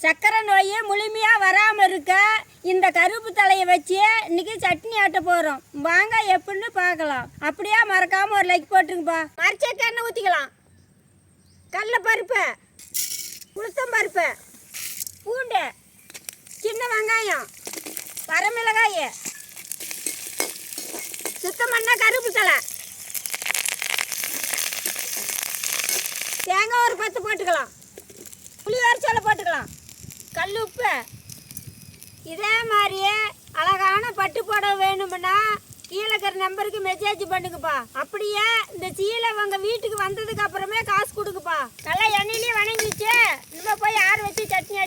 சக்கரை நோய் முழுமையாக வராமல் இருக்க இந்த கருப்பு தலையை வச்சு இன்னைக்கு சட்னி ஆட்ட போகிறோம். வாங்க எப்படின்னு பார்க்கலாம். அப்படியே மறக்காமல் ஒரு லைக் போட்டுருங்கப்பா. மரிச்சக்க எண்ணெய் ஊற்றிக்கலாம். கடலைப்பருப்பு, உளுத்தம்பருப்பு, பூண்டு, சின்ன வெங்காயம், வரமிளகாய், சுத்தம் பண்ண கருப்பு தலை, தேங்காய் ஒரு 10 போட்டுக்கலாம். புளி வரைச்சோலை போட்டுக்கலாம். கல் உப்பு. இதே மாதிரியே அழகான பட்டு புடவை வேணும்னா கீழே இருக்கிற நம்பருக்கு மெசேஜ் பண்ணுங்கப்பா. அப்படியே இந்த சீலை உங்கள் வீட்டுக்கு வந்ததுக்கு அப்புறமே காசு கொடுக்குப்பா. நல்லா எண்ணெயிலேயே வணங்கிச்சு. நம்ம போய் ஆற வச்சு சட்னி